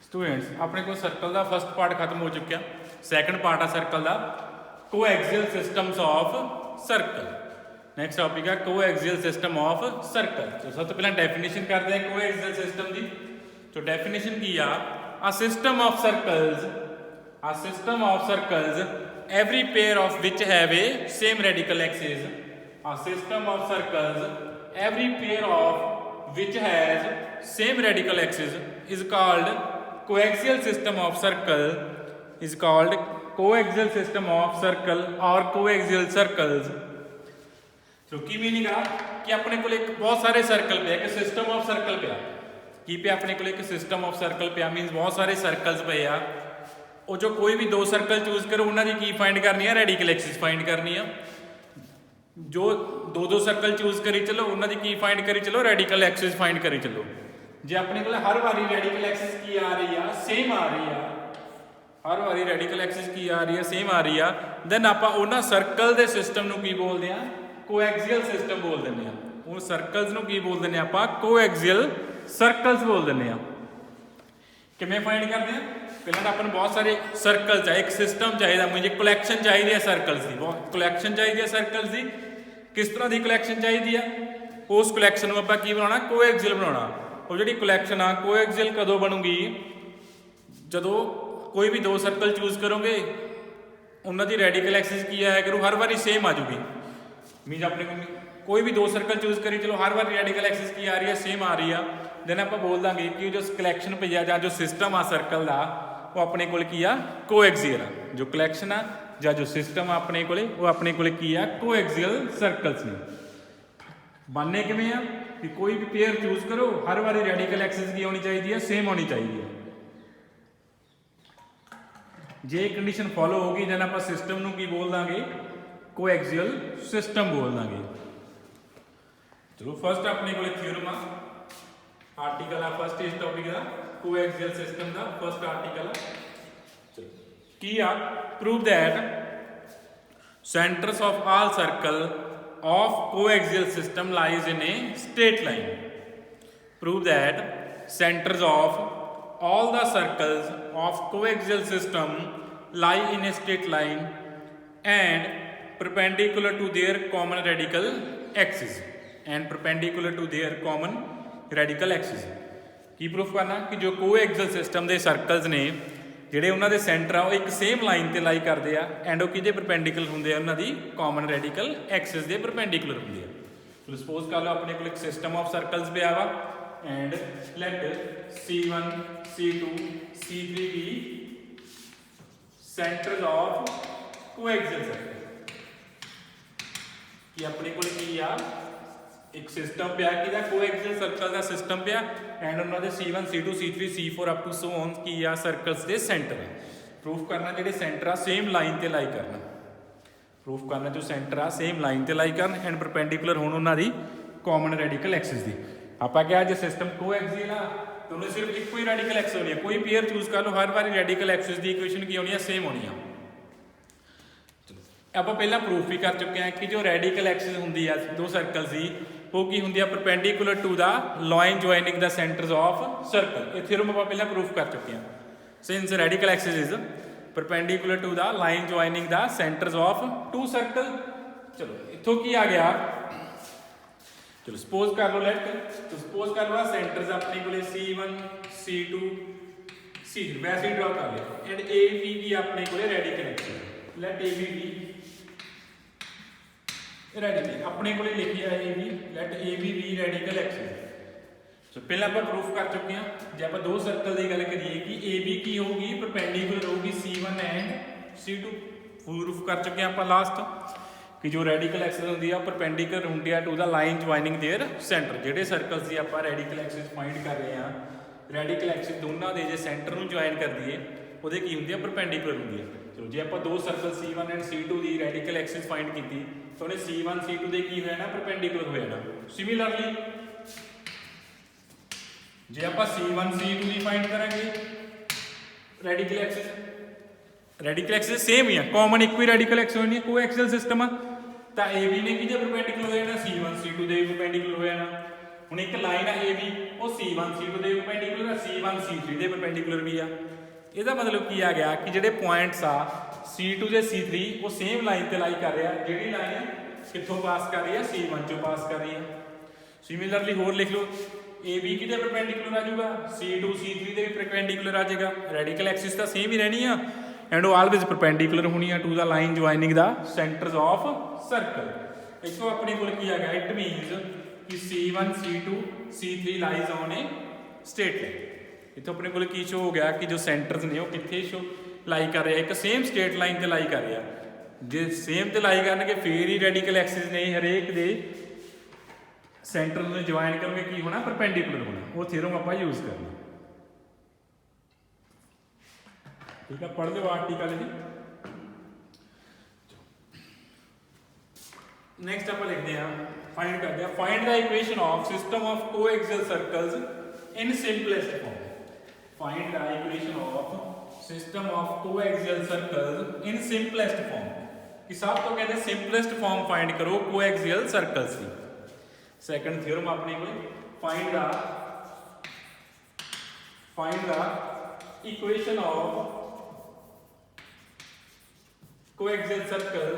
Students अपने को circle का फर्स्ट पार्ट खत्म हो चुका, सैकंड पार्ट आ सर्कल का coaxial systems of circle. Next topic है कोएक्सियल सिस्टम ऑफ सर्कल। तो सब तो पहले डेफिनेशन करते हैं कोएक्सियल सिस्टम की। तो डेफिनेशन की आ system of circles every pair of which have a same radical axis, a system of circles every pair of which has same radical axis is called coaxial system of circle, is called coaxial system of circle or coaxial circles। तो की meaning आ कि अपने को एक बहुत सारे circle पे एक सिस्टम ऑफ सर्कल पे की पे अपने को एक सिस्टम ऑफ सर्कल पे मीनस बहुत सारे सर्कल्स पे आ और जो कोई भी दो सर्कल चूज करो उन्होंने की फाइंड करनी है रेडिकल एक्सिस फाइंड करनी है। जो दो सर्कल चूज करी चलो उन्होंने की फाइंड करी चलो रेडिकल एक्सिस फाइंड करी चलो। जे अपने को हर बारी रेडिकल एक्सिस की आ रही है सेम आ रही है, हर बारी रेडिकल एक्सिस की आ रही है सेम आ रही है, दैन आप उन्होंने सर्कल के सिस्टम को की बोलते हैं कोएक्सियल सिस्टम बोल दें। उन सर्कल्स को की बोल दें आप कोएक्सियल सर्कल्स बोल दें। किमें फाइंड करते हैं पहले अपन बहुत सारे सर्कल चाहिए, एक सिस्टम चाहिए, मुझे कलैक्शन चाहिए है सर्कल्स की, बहुत कलैक्शन चाहिए है सर्कल्स की। किस तरह की कलैक्शन चाहिए है उस कलैक्शन को आप बनाना कोएक्सियल बनाना। और जी कलैक्शन आ कोएक्सियल कदों बनूगी जो कोई भी दो सर्कल चूज करोगे उन्होंने रेडिकल एक्सिस की आया करो हर बारी सेम आ जूगी। मीन अपने कोई भी दो सर्कल चूज करी चलो हर बार रेडिकल एक्सिस की आ रही है सेम आ रही है, देन आप बोल देंगे कि जो कलैक्शन पई आ जो सिस्टम आ सर्कल का वो अपने को कोएक्सियल आ। जो कलैक्शन आ या जो सिस्टम अपने को अपने को कोएक्सियल सर्कल्स ने बनने किमें आ कि कोई भी पेयर चूज करो हर बारी रेडिकल एक्सिस की होनी चाहिए है सेम होनी चाहिए। जे कंडीशन फॉलो होगी देन आप सिस्टम की बोल देंगे कोएक्सियल सिस्टम बोल देंगे। चलो फर्स्ट अपने को थ्योरम आर्टिकल आ फर्स्ट इस टॉपिक का कोएक्सियल सिस्टम का फर्स्ट आर्टिकल की आ prove that centres of all circle of coaxial system lies in a straight line. Prove that centres of all the circles of coaxial system lie in a straight line and perpendicular to their common radical axis and perpendicular to their common radical axis। की proof करना कि जो coaxial system के circles ने ਜਿਹੜੇ ਉਹਨਾਂ ਦੇ centre ਆ ਉਹ ਇੱਕ ਸੇਮ ਲਾਈਨ ਤੇ ਲਾਈ ਕਰਦੇ ਆ ਐਂਡ ਉਹ ਕਿਹਦੇ ਪਰਪੈਂਡੀਕੂਲਰ ਹੁੰਦੇ ਆ ਉਹਨਾਂ ਦੀ ਕਾਮਨ ਰੈਡੀਕਲ ਐਕਸਿਸ ਦੇ ਪਰਪੈਂਡੀਕੂਲਰ ਹੁੰਦੇ ਆ। ਸੋ ਸਪੋਜ਼ ਕਰ ਲਓ ਆਪਣੇ ਕੋਲ ਇੱਕ ਸਿਸਟਮ ਆਫ ਸਰਕਲਸ ਪਿਆ ਵਾ and let C1 C2 C3 be centres of coaxial circle कि अपने को एक सिस्टम पे कि कोएक्सियल सर्कल का सिस्टम पे एंड उन्होंने C1 C2 C3 C4 up to so on की आ सर्कल्स के सेंटर है। प्रूफ करना जो सेंटर आ सेम लाइन ते लाई करना, प्रूफ करना जो सेंटर आ सेम लाइन ते लाई करना एंड परपेंडिकुलर होने उन्होंने कॉमन रेडिकल एक्सिस की। आप क्या जो सिस्टम कोएक्सियल आ तो उन्हें सिर्फ एक ही रेडिकल एक्सिस होनी है, कोई पेयर चूज कर लो हर बार रेडिकल एक्सिस की इक्वेशन की होनी है सेम होनी है। आप पहला प्रूफ भी कर चुके हैं कि जो रेडिकल एक्सिस होंगी है दो सर्कल्स की वो की होंगी है perpendicular to the line joining the centres of circle. ये थ्योरम आप पहला प्रूफ कर चुके हैं। Since radical axis is perpendicular to the line joining the centres of two circle. चलो इतों की आ गया, चलो सपोज कर लो लेट तो सपोज कर लो सेंटर्स अपने को C1 C2 C वैसे ही ड्रॉ कर ले एंड AB की अपने को रेडिकल एक्सिस लेट AB भी रेडिकल अपने को लिखी है AB लेट AB भी रेडिकल एक्सिस। सो पहले आप प्रूफ कर चुके हैं जब आप दो सर्कल की गल करिए कि AB की होगी परपेंडिकुलर होगी C1 एंड C2। प्रूफ कर चुके हैं आप लास्ट कि जो रेडिकल एक्सिस होंगी है परपेंडिकुलर होंगी है to the line joining their centre. जोड़े सर्कल्स की आप रेडिकल एक्सिस फाइंड कर रहे हैं रेडिकल एक्सिस दोनों के जो सेंटर में ज्वाइन कर दिए वो की होंगी है परपेंडिकुलर होंगी है। चलो जो आप दो सर्कल C1 एंड C2 की रेडिकल एक्सिस फाइंड की तो उन्हें C1 C2 के की होना परपेंडिकुलर हो जाना। सिमिलरली जे आप C1 C2 की फाइंड करेंगे रेडिकल एक्सिस सेम ही है कॉमन एक ही रेडिकल एक्सिस होनी है कोएक्सियल सिस्टम है तो AB ने कि परपेंडिकुलर हो जाना C1 C2 के परपेंडिकुलर हो जाना ਹੁਣ ਇੱਕ ਲਾਈਨ ਆ ए बी ਉਹ C1 C2 ਦੇ ਪਰਪੈਂਡੀਕੂਲਰ ਆ, C1 C3 ਦੇ ਪਰਪੈਂਡੀਕੂਲਰ ਵੀ ਆ। ਇਹਦਾ ਮਤਲਬ ਕੀ ਆ ਗਿਆ ਕਿ ਜਿਹੜੇ ਪੁਆਇੰਟਸ ਆ C2 ਤੇ C3 ਉਹ ਸੇਮ ਲਾਈਨ ਤੇ ਲਾਈ ਕਰ ਰਿਹਾ। ਜਿਹੜੀ ਲਾਈਨ ਕਿੱਥੋਂ ਪਾਸ ਕਰ ਰਹੀ ਆ, C1 ਚੋਂ ਪਾਸ ਕਰ ਰਹੀ ਆ। ਸਿਮਿਲਰਲੀ ਹੋਰ ਲਿਖ ਲਓ AB ਕਿਹਦੇ ਪਰਪੈਂਡੀਕੂਲਰ ਆ ਜਾਊਗਾ, C2 C3 ਦੇ ਵੀ ਪਰਪੈਂਡੀਕੂਲਰ ਆ ਜਾਏਗਾ। ਰੈਡੀਕਲ ਐਕਸਿਸ ਤਾਂ ਸੇਮ ਹੀ ਰਹਿਣੀ ਆ ਐਂਡ ਉਹ ਆਲਵੇਜ਼ ਪਰਪੈਂਡੀਕੂਲਰ ਹੋਣੀ ਆ to the line joining the centres of circle. ਇੱਥੋਂ ਆਪਣੇ ਕੋਲ ਕੀ ਆ ਗਿਆ, ਇਟ ਮੀਨਸ ਕਿ C1 C2 C3 lies on A straight line. ਇੱਥੋਂ ਆਪਣੇ ਕੋਲ ਕੀ ਸ਼ੋ ਹੋ ਗਿਆ ਕਿ ਜੋ ਸੈਂਟਰਸ ਨੇ ਉਹ ਕਿੱਥੇ ਸ਼ੋ ਲਾਈ ਕਰ ਰਿਹਾ, ਇੱਕ ਸੇਮ ਸਟ੍ਰੇਟ ਲਾਈਨ ਤੇ ਲਾਈ ਕਰ ਰਿਹਾ। ਜੇ ਸੇਮ ਤੇ ਲਾਈ ਕਰਨਗੇ ਫੇਰ ਹੀ ਰੈਡੀਕਲ ਐਕਸਿਸ ਨੇ ਹਰੇਕ ਦੇ ਸੈਂਟਰ ਨੂੰ ਜੁਆਇਨ ਕਰੋਗੇ ਕੀ ਹੋਣਾ, ਪਰਪੈਂਡੀਕੂਲਰ ਹੋਣਾ। ਉਹ ਥਿਓਰਮ ਆਪਾਂ ਯੂਜ਼ ਕਰਨਾ। ਠੀਕ ਹੈ, ਪੜ੍ਹ ਲਿਓ ਆਰਟੀਕਲ ਜੀ। ਨੈਕਸਟ ਆਪਾਂ ਲਿਖਦੇ ਹਾਂ, ਫਾਈਂਡ ਕਰਦੇ ਹਾਂ, find the equation of system of coaxial circles in simplest form. Find the equation of system of coaxial circles in simplest form. ਕਿ ਸਭ ਤੋਂ ਕਹਿੰਦੇ ਸਿੰਪਲੈਸਟ ਫਾਰਮ ਫਾਈਂਡ ਕਰੋ ਕੋਐਕਸੀਅਲ ਸਰਕਲਸ ਦੀ। ਸੈਕੰਡ ਥਿਓਰਮ ਆਪਣੇ ਕੋਲ find the equation of coaxial circle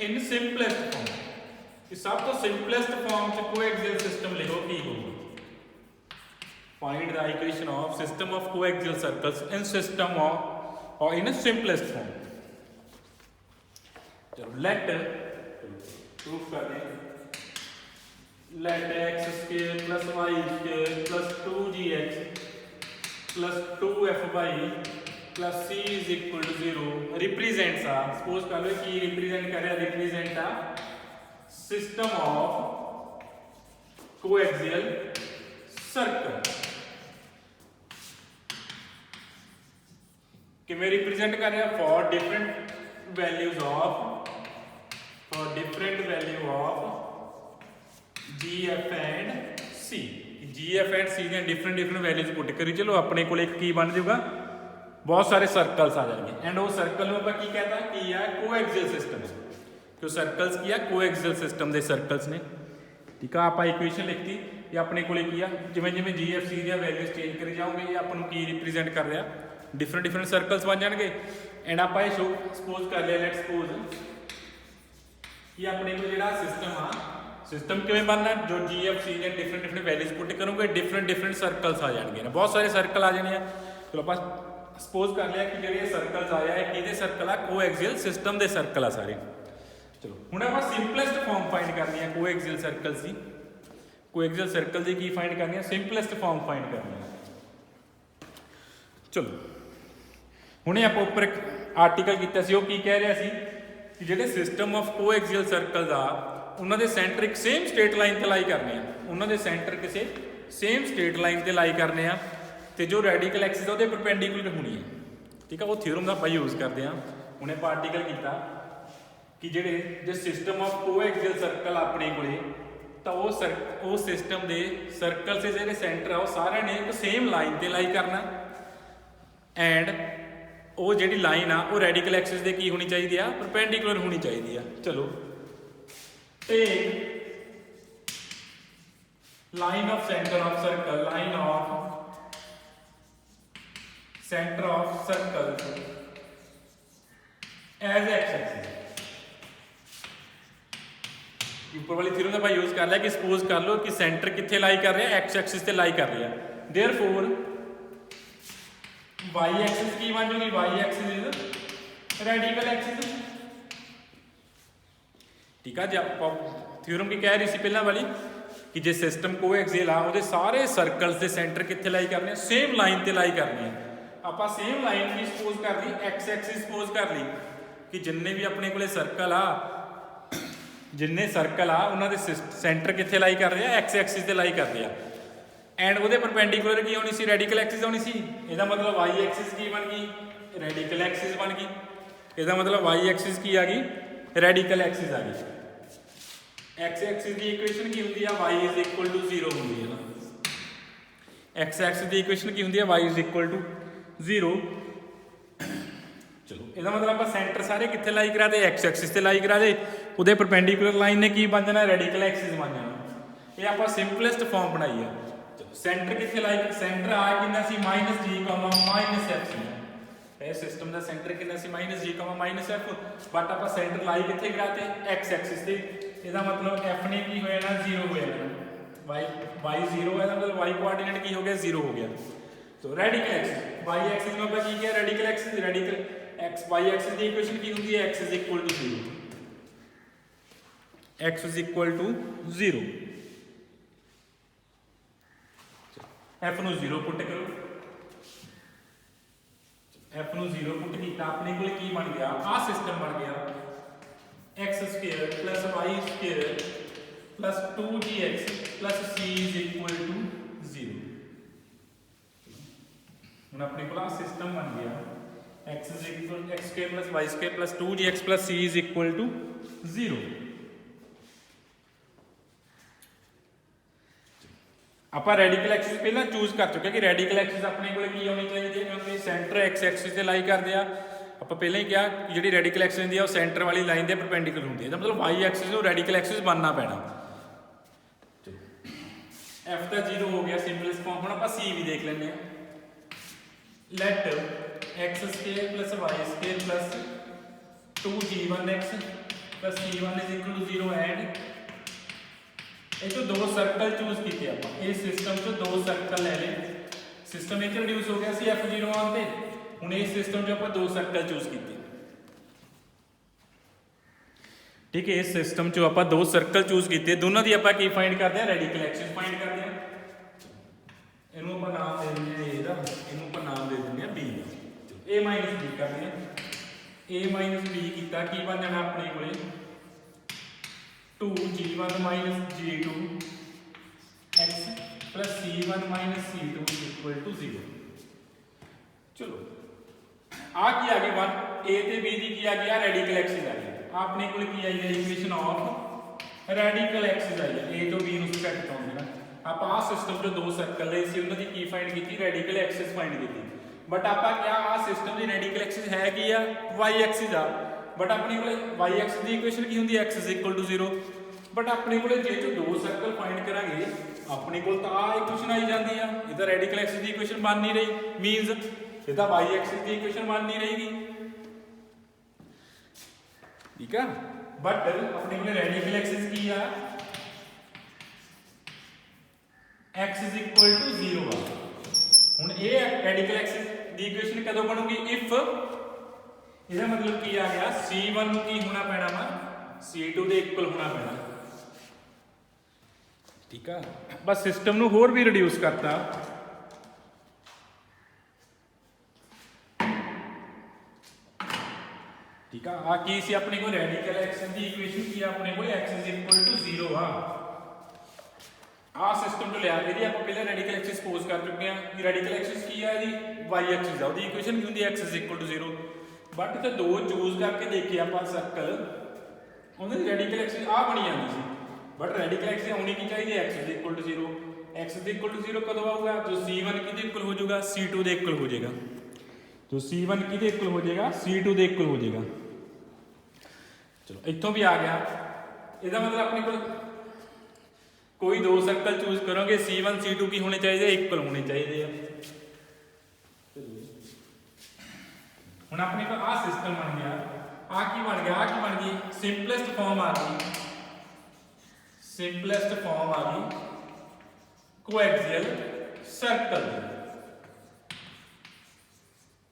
in simplest form। कि सब तो simplest form च coaxial system लिखो की होगा। Find the equation of system of coaxial circles in system of or in a simplest form। चलो let प्रूफ कर दें, let x square plus y square plus 2gx plus 2f/y plus c is equal to 0 represents a, suppose कर लो कि represent कर रहा है, represent a system of coaxial circle। कि मैं represent कर रहा for different values of g f and c। G F and C ਦੀਆਂ डिफरेंट वैल्यूज पुट करी चलो अपने को एक की बन जाऊगा, बहुत सारे सर्कल्स आ जाएंगे एंड वो सर्कल में ਆਪਾਂ ਕੀ कहता कि है कोएक्सियल सिस्टम। जो सर्कल्स की है कोएक्सियल सिस्टम ਦੇ सर्कल्स ने। ठीक है, ਆਪਾਂ ਇਕੁਏਸ਼ਨ ਲਿਖਤੀ ਇਹ ਆਪਣੇ ਕੋਲੇ ਕੀ ਆ, ਜਿਵੇਂ ਜਿਵੇਂ ਜੀ ਐਫ ਸੀ ਦੀਆਂ ਵੈਲਿਊਜ਼ ਚੇਂਜ ਕਰੀ ਜਾਓਗੇ ਇਹ ਆਪਾਂ ਨੂੰ ਕੀ ਰਿਪਰੈਜ਼ੈਂਟ ਕਰ ਰਿਹਾ, ਡਿਫਰੈਂਟ ਸਰਕਲਸ ਬਣ ਜਾਣਗੇ ਐਂਡ ਆਪਾਂ ਇਹ ਸ਼ੋ ਸਪੋਜ਼ ਕਰ ਲਿਆ, ਲੈਟਸ ਸਪੋਜ਼ ਕਿ ਆਪਣੇ ਕੋਲ ਜਿਹੜਾ ਸਿਸਟਮ ਆ, सिस्टम किमें बनना, जो जी एफ सी ने डिफरेंट वैल्यूज पुट करोगे डिफरेंट सर्कल्स आ जाएंगे ना, बहुत सारे सर्कल आ जाने हैं। चलो आप सपोज कर लिया कि जो सर्कल्स आया है कि सर्कल आ कोएक्सियल सिस्टम के सर्कल आ सारे। चलो हुण आप सिंपलेस्ट फॉर्म फाइंड करनी है कोएक्सियल सर्कल्स की। कोएक्सियल सर्कल की फाइंड करनी है, सिंपलेस्ट फॉर्म फाइंड करनी है। चलो हुणे आप उपर एक आर्टिकल किया सी, वो की कह रहा सी कि जो सिस्टम ऑफ कोएक्सियल सर्कल्स आ उन्होंने सेंटर एक सेम स्ट्रेट लाइन पर लाई करने, उन्होंने सेंटर किसी सेम स्ट्रेट लाइन पर लाई करने, तो जो रैडिकल एक्सिस है वो परपेंडिकुलर होनी है। ठीक है, वो थ्योरम का आप यूज़ करते हैं। उन्हें आप आर्टिकल किया कि जो सिस्टम ऑफ कोएक्सियल सर्कल अपने को तो वो सिस्टम के सर्कल से जो सेंटर है वो सारे ने एक सेम लाइन पर लाई करना एंड वो जी लाइन आ वो रैडिकल एक्सिस की होनी चाहिए, परपेंडिकुलर होनी चाहिए। चलो line of center of circle, line of center of circle as x axis। ऊपर वाली थ्योरम का यूज कर लिया कि सपोज कर लो कि सेंटर कितने लाई कर रहे हैं, एक्स एक्सिस से लाई कर रहे हैं, देयरफॉर वाई एक्सिस की बन जाएगी, Y axis is radical axis. ठीक है जी, आप थ्योरम की कह रही सी पहला वाली कि जो सिस्टम कोएक्सियल आ वो सारे सर्कल्स के सेंटर कितने लाई करने, सेम लाइन ते लाई करने। आप सेम लाइन की सपोज कर ली, एक्स एक्सिस सपोज कर ली कि जिन्ने भी अपने को सर्कल आ, जिन्ने सर्कल आ उन्होंने सेंटर कितने लाई कर रहे हैं, एक्स एक्सिस से लाई कर रहे हैं एंड वो परपेंडिकुलर की होनी सी, रैडिकल एक्सिस होनी सी। इसका मतलब वाई एक्सिस की बन गई, रैडिकल एक्सिस बन गई। इसका मतलब वाई एक्सिस की आ गई, रैडिकल एक्सिस आ गई। एक्स एक्सिस की इक्वेशन की होंगी है, वाई इज इक्वल टू 0 होंगी है ना। एक्स एक्सिस की इक्वेशन की होंगी है, वाई इज इक्वल टू 0। चलो इसका मतलब आप सेंटर सारे कितने लाई करा दे, एक्स एक्सिस से लाई करा दे। ਉਹਦੇ ਪਰਪੈਂਡੀਕੂਲਰ ਲਾਈਨ ਨੇ ਕੀ ਬਣ ਜਾਣਾ, ਰੈਡੀਕਲ ਐਕਸਿਸ ਬਣ ਜਾਣਾ। ਇਹ ਆਪਾਂ ਸਿੰਪਲੈਸਟ ਫਾਰਮ ਬਣਾਈ ਆ। ਸੈਂਟਰ ਕਿੱਥੇ ਲਾਈਕ, ਸੈਂਟਰ ਆ ਕਿੰਨਾ ਸੀ -g, -f ਸੀ। ਇਹ ਸਿਸਟਮ ਦਾ ਸੈਂਟਰ ਕਿੰਨਾ ਸੀ -g, -f, ਬਟ ਆਪਾਂ ਸੈਂਟਰ ਲਾਈ ਕਿੱਥੇ ਕਰਾਤੇ, x ਐਕਸਿਸ ਤੇ। ਇਹਦਾ ਮਤਲਬ f ਨੇ ਕੀ ਹੋ ਜਾਣਾ, 0 ਹੋ ਜਾਣਾ, y 0 ਹੈ, ਇਹਦਾ ਮਤਲਬ y ਕੋਆਰਡੀਨੇਟ ਕੀ ਹੋ ਗਿਆ, 0 ਹੋ ਗਿਆ। तो रेडिकल एक्सिस y एक्सिस में ਆਪਾਂ ਕੀ ਕਿਹਾ, radical axis, radical x y axis ਦੀ ਇਕੁਏਸ਼ਨ ਕੀ ਹੁੰਦੀ ਹੈ, x = 0, x = 0। f ਨੂੰ 0 ਪੁੱਟ ਕਰੋ, f ਨੂੰ 0 ਪੁੱਟ ਕੀਤਾ, ਆਪਣੇ ਕੋਲ ਕੀ ਬਣ ਗਿਆ, ਆਹ ਸਿਸਟਮ ਬਣ ਗਿਆ x² + y² + 2gx + c = 0। ਹੁਣ ਆਪਣੇ ਕੋਲ ਆ ਸਿਸਟਮ ਬਣ ਗਿਆ x = x² + y² + 2gx + c = 0। ਆਪਾਂ ਰੈਡੀਕਲ ਐਕਸਿਸ ਪਹਿਲਾਂ ਚੂਜ਼ ਕਰ ਚੁੱਕੇ ਕਿ ਰੈਡੀਕਲ ਐਕਸਿਸ ਆਪਣੇ ਕੋਲ ਕੀ ਹੋਣੀ ਚਾਹੀਦੀ ਹੈ, ਕਿਉਂਕਿ ਸੈਂਟਰ x ਐਕਸਿਸ ਤੇ ਲਾਈ ਕਰਦੇ ਆ। ਆਪਾਂ ਪਹਿਲਾਂ ਹੀ ਕਿਹਾ ਕਿ ਜਿਹੜੀ ਰੈਡੀਕਲ ਐਕਸਿਸ ਹੁੰਦੀ ਆ ਉਹ ਸੈਂਟਰ ਵਾਲੀ ਲਾਈਨ ਦੇ ਪਰਪੈਂਡੀਕੂਲਰ ਹੁੰਦੀ ਹੈ, ਇਹਦਾ ਮਤਲਬ y ਐਕਸਿਸ ਨੂੰ ਰੈਡੀਕਲ ਐਕਸਿਸ ਬਣਨਾ ਪੈਣਾ। f ਦਾ 0 ਹੋ ਗਿਆ ਸਿੰਪਲੈਸਟ ਫਾਰਮ। ਹੁਣ ਆਪਾਂ c ਵੀ ਦੇਖ ਲੈਂਦੇ ਆ। let x² + y² + 2g1x + c1 = 0 and ਇਹ ਤੋਂ ਦੋ ਸਰਕਲ ਚੂਜ਼ ਕੀਤੇ ਆਪਾਂ। ਇਹ ਸਿਸਟਮ ਚੋਂ ਦੋ ਸਰਕਲ ਲੈ ਲਏ, ਸਿਸਟਮ ਇਹ ਰਿਡਿਊਸ ਹੋ ਗਿਆ ਸੀ f0 ਆਉਣ ਤੇ। ਹੁਣ ਇਸ ਸਿਸਟਮ ਚੋਂ ਆਪਾਂ ਦੋ ਸਰਕਲ ਚੂਜ਼ ਕੀਤੇ, ਠੀਕ ਹੈ। ਇਸ ਸਿਸਟਮ ਚੋਂ ਆਪਾਂ ਦੋ ਸਰਕਲ ਚੂਜ਼ ਕੀਤੇ, ਦੋਨਾਂ ਦੀ ਆਪਾਂ ਕੀ ਫਾਈਂਡ ਕਰਦੇ ਆ, ਰੈਡੀਕਲ ਐਕਸਿਸ ਫਾਈਂਡ ਕਰਦੇ ਆ। ਇਹਨੂੰ ਆਪਾਂ ਨਾਮ ਦੇ ਦਿੰਦੇ ਆ a ਦਾ, ਇਹਨੂੰ ਆਪਾਂ ਨਾਮ ਦੇ ਦਿੰਦੇ ਆ b ਦਾ। a - b ਕਰਦੇ ਆ, a - b ਕੀਤਾ, ਕੀ ਬਣ ਜਾਣਾ ਆਪਣੇ ਕੋਲੇ 2g1 - g2 x + c1 - c2 = 0। ਚਲੋ ਆ ਕੀ ਆ ਗਈ 1 a ਤੇ b ਦੀ ਕੀ ਆ ਗਈ, ਆ ਰੈਡੀਕਲ ਐਕਸਿਸ ਆ ਗਈ। ਆਪਣੇ ਕੋਲ ਕੀ ਆਈ ਹੈ, ਇਕੁਏਸ਼ਨ ਆਫ ਰੈਡੀਕਲ ਐਕਸਿਸ ਆਈ ਹੈ। a ਤੋਂ b ਨੂੰ ਸਬਟ੍ਰੈਕਟ ਕਰ ਦੇਣਾ। ਆਪਾਂ ਆ ਸਿਸਟਮ ਚੋਂ ਦੋ ਸਰਕਲ ਲਏ ਸੀ, ਉਹਨਾਂ ਦੀ ਕੀ ਫਾਈਂਡ ਕੀਤੀ, ਰੈਡੀਕਲ ਐਕਸਿਸ ਫਾਈਂਡ ਕੀਤੀ। ਬਟ ਆਪਾਂ ਕਿਹਾ ਆ ਸਿਸਟਮ ਦੀ ਰੈਡੀਕਲ ਐਕਸਿਸ ਹੈ ਕੀ ਆ, y ਐਕਸਿਸ ਆ। ਬਟ ਆਪਣੇ ਕੋਲੇ y ਐਕਸਿਸ ਦੀ ਇਕੁਏਸ਼ਨ ਕੀ ਹੁੰਦੀ ਹੈ, x = 0। ਬਟ ਆਪਣੇ ਕੋਲੇ ਜੇ ਚ ਦੋ ਸਰਕਲ ਫਾਈਂਡ ਕਰਾਂਗੇ, ਆਪਣੇ ਕੋਲ ਤਾਂ ਆ ਇਕੁਏਸ਼ਨ ਆਈ ਜਾਂਦੀ ਆ। ਇਹ ਤਾਂ ਰੈਡੀਕਲ ਐਕਸਿਸ ਦੀ ਇਕੁਏਸ਼ਨ ਬਣ ਨਹੀਂ ਰਹੀ, ਮੀਨਸ ਇਹ ਤਾਂ y ਐਕਸਿਸ ਦੀ ਇਕੁਏਸ਼ਨ ਬਣ ਨਹੀਂ ਰਹੇਗੀ, ਠੀਕ ਆ। ਬਟ ਆਪਣੇ ਕੋਲੇ ਰੈਡੀਕਲ ਐਕਸਿਸ ਕੀ ਆ, x = 0 ਆ। ਹੁਣ ਇਹ ਰੈਡੀਕਲ ਐਕਸਿਸ ਦੀ ਇਕੁਏਸ਼ਨ ਕਦੋਂ ਬਣੂਗੀ, ਇਫ ਇਹਦਾ ਮਤਲਬ ਕੀ ਆ ਗਿਆ, c1 ਨੂੰ ਕੀ ਹੋਣਾ ਪੈਣਾ ਵਾ, c2 ਦੇ ਇਕੁਅਲ ਹੋਣਾ ਪੈਣਾ, ਠੀਕ ਆ। ਬਸ ਸਿਸਟਮ ਨੂੰ ਹੋਰ ਵੀ ਰਿਡਿਊਸ ਕਰਤਾ। ਠੀਕ ਆ। ਆ ਕੀ ਸੀ ਆਪਣੇ ਕੋਲ, ਰੈਡੀਕਲ ਐਕਸਿਸ ਦੀ ਇਕੁਏਸ਼ਨ ਕੀ ਆ ਆਪਣੇ ਕੋਲ, x = 0 ਆ। ਆ ਸਿਸਟਮ ਤੋਂ ਲਿਆ, ਇਹਦੀ ਆਪਾਂ ਪਹਿਲਾਂ ਰੈਡੀਕਲ ਐਕਸਿਸ ਸਪੋਜ਼ ਕਰ ਚੁੱਕੇ ਆ ਕਿ ਰੈਡੀਕਲ ਐਕਸਿਸ ਕੀ ਆ, ਇਹਦੀ y ਐਕਸਿਸ ਆ, ਉਹਦੀ ਇਕੁਏਸ਼ਨ ਕੀ ਹੁੰਦੀ ਹੈ, x = 0। ਬਟ ਤੇ ਦੋ ਚੂਜ਼ ਕਰਕੇ ਦੇਖੇ ਆਪਾਂ ਸਰਕਲ, ਉਹਨਾਂ ਦੀ ਰੈਡੀਕਲ ਐਕਸਿਸ ਆ ਬਣੀ ਜਾਂਦੀ ਸੀ। ਬਟ ਰੈਡੀਕਲ ਐਕਸਿਸ ਹੋਣੀ ਕੀ ਚਾਹੀਦੀ ਹੈ, x = 0। x = 0 ਕਦੋਂ ਆਊਗਾ, ਜੋ c1 ਕਿਹਦੇ ਇਕੁਅਲ ਹੋ ਜਾਊਗਾ, c2 ਦੇ ਇਕੁਅਲ ਹੋ ਜਾਏਗਾ। ਜੋ c1 ਕਿਹਦੇ ਇਕੁਅਲ ਹੋ ਜਾਏਗਾ, c2 ਦੇ ਇਕੁਅਲ ਹੋ ਜਾਏਗਾ। ਚਲੋ ਇੱਥੋਂ ਵੀ ਆ ਗਿਆ। ਇਹਦਾ ਮਤਲਬ ਆਪਣੇ ਕੋਲ ਕੋਈ ਦੋ ਸਰਕਲ ਚੂਜ਼ ਕਰੋਗੇ, c1 c2 ਕੀ ਹੋਣੇ ਚਾਹੀਦੇ, ਇਕੁਅਲ ਹੋਣੇ ਚਾਹੀਦੇ ਆ। ਹੁਣ ਆਪਣੇ ਕੋਲ ਆ ਸਿਸਟਮ ਬਣ ਗਿਆ। ਆ ਕੀ ਬਣ ਗਿਆ, ਆ ਕੀ ਬਣ ਗਈ, ਸਿੰਪਲੈਸਟ ਫਾਰਮ ਆ ਗਈ, ਸਿੰਪਲੈਸਟ ਫਾਰਮ ਆ ਗਈ coaxial circle.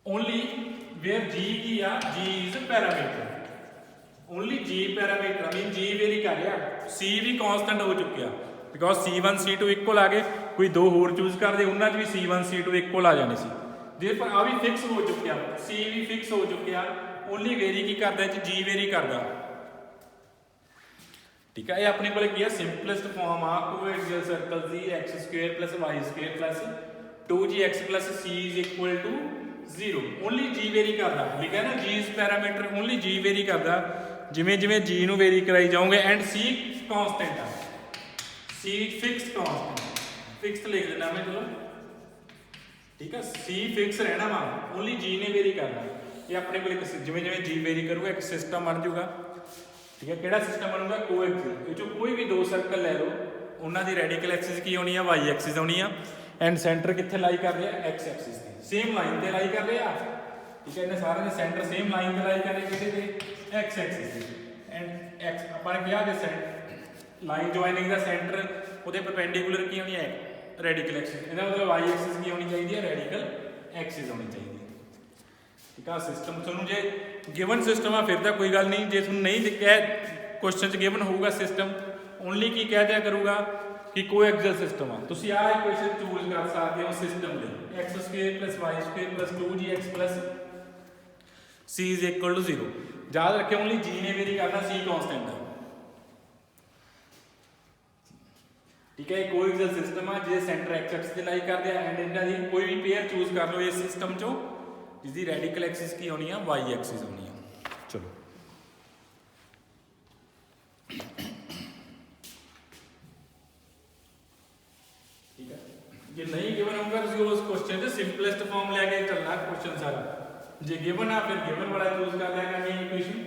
Only where g ਕੀ ਆ, g is parameter, only g parameter, mean g vary ਕਰ ਰਿਹਾ, c ਵੀ ਕਾਂਸਟੈਂਟ ਹੋ ਚੁੱਕਿਆ ਬਿਕੋਜ਼ c1 c2 ਇਕੁਅਲ ਆ ਗਏ। ਕੋਈ ਦੋ ਹੋਰ ਚੂਜ਼ ਕਰਦੇ, ਉਹਨਾਂ 'ਚ ਵੀ c1 c2 ਇਕੁਅਲ ਆ ਜਾਣੇ ਸੀ। ਜੇ ਪਰ ਆ ਵੀ ਫਿਕਸ ਹੋ ਚੁੱਕਿਆ, c ਵੀ ਫਿਕਸ ਹੋ ਚੁੱਕਿਆ, ਓਨਲੀ ਵੇਰੀ ਕੀ ਕਰਦਾ, ਇਹ 'ਚ g ਵੇਰੀ ਕਰਦਾ, ਠੀਕ ਆ। ਇਹ ਆਪਣੇ ਕੋਲ ਕੀ ਆ, ਸਿੰਪਲੈਸਟ ਫਾਰਮ ਆ ਕੋਐਕਸੀਅਲ ਸਰਕਲ ਦੀ, x² + y² + 2gx + c = 0। Only g vary ਕਰਦਾ, ਲਿਖਿਆ ਨਾ g is parameter, only g vary ਕਰਦਾ। ਜਿਵੇਂ ਜਿਵੇਂ g ਨੂੰ ਵੇਰੀ ਕਰਾਈ ਜਾਓਗੇ ਐਂਡ c ਕਾਂਸਟੈਂਟ ਆ, c ਫਿਕਸ ਕਾਂਸਟੈਂਟ, ਫਿਕਸ ਲਿਖ ਦੇਣਾ ਮੈਂ, ਚਲੋ ਠੀਕ ਆ। c ਫਿਕਸ ਰਹਿਣਾ ਵਾ, ਓਨਲੀ g ਨੇ ਵੇਰੀ ਕਰਨਾ। ਇਹ ਆਪਣੇ ਕੋਲ ਇੱਕ ਜਿਵੇਂ ਜਿਵੇਂ g ਵੇਰੀ ਕਰੂਗਾ ਇੱਕ ਸਿਸਟਮ ਬਣ ਜਾਊਗਾ। ठीक है, किहड़ा सिस्टम बनूगा कोएक्सियल, ये जो कोई भी दो सर्कल ले लो उन्हों की रेडिकल एक्सिस की होनी है वाई एक्सिस होनी है एंड सेंटर कित्थे लाई कर रहे हैं एक्स एक्सिस की सेम लाइन ते लाई कर रहे हैं। ठीक है, इन्हें सारे सेंटर सेम लाइन ते लाई कर रहे किसी ते एक्स एक्सिस की एंड एक्स अपन क्या कि सेंटर लाइन ज्वाइनिंग का सेंटर वो परपेंडिकुलर की होनी है रेडिकल एक्सिस, इसका मतलब वाई एक्सिस की होनी चाहिए रेडिकल एक्सिस होनी चाहिए। ठीक है, सिस्टम थोड़ा जे गिवन सिस्टम आ फिर तो कोई गल नहीं, जे थोड़ा नहीं कह क्वेश्चन च गिवन होगा सिस्टम ओनली की कह दिया करूँगा कि कोएक्सियल सिस्टम आ, तुसीं आ इक्वेशन चूज कर सकते हो सिस्टम लिए X square plus Y square plus 2gx plus C is equal to 0। याद रखे ओनली जी ने वेरी करना, सी कॉन्स्टेंट है। ठीक है, कोएक्सियल सिस्टम आ जे सेंटर एक्स एक्सिस ते लाई कर दिया एंड इन्हां दी कोई भी पेयर चूज कर लो इस सिस्टम चो जिसकी रेडिकल एक्सिस की होनी है वाई एक्सिस होनी है। चलो ठीक है, जे नहीं गिवन होगा तो उस क्वेश्चन से सिंपलेस्ट फॉर्म लेके चलना क्वेश्चन सारा, जे गिवन आ फिर गिवन वाला चूज कर लेगा ये इक्वेशन।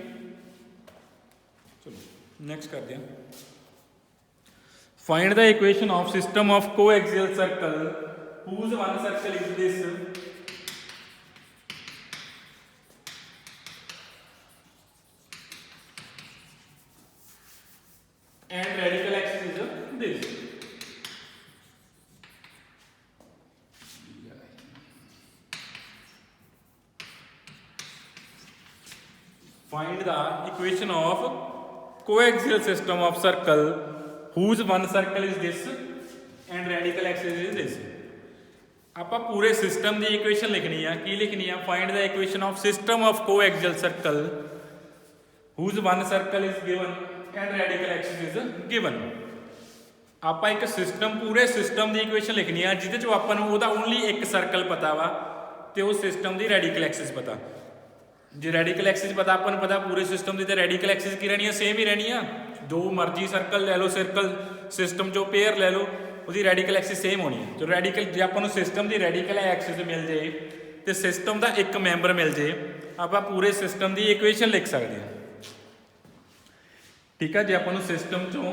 चलो नेक्स्ट करते हैं, find the equation of system of coaxial circle whose one circle is this and radical axis is this। Find the equation of coaxial system of circle whose one circle is this and radical axis is this। ਆਪਾਂ पूरे system की equation लिखनी है, की लिखनी है find the equation of system of coaxial circle whose one circle is given and radical axis is given। आप एक सिस्टम पूरे सिस्टम की इक्वेशन लिखनी है जिहदे चों आपां नूं ओहदा ओनली एक सर्कल पता वा ते उस सिस्टम की रेडिकल एक्सिस पता। जे रेडिकल एक्सिस पता आपां नूं पता पूरे सिस्टम की, तो रेडिकल एक्सिस की रहनी है सेम ही रहनी है। दो मर्जी सर्कल ले लो, सर्कल सिस्टम चो पेयर ले लो, उसकी रेडिकल एक्सिस सेम होनी है। जो रेडिकल जे आपां नूं सिस्टम की रेडिकल एक्सिस मिल जाए तो सिस्टम का एक मैंबर मिल जाए आपां पूरे सिस्टम की इक्वेशन लिख सकते हैं। ठीक है, जे आपां नूं सिस्टम चों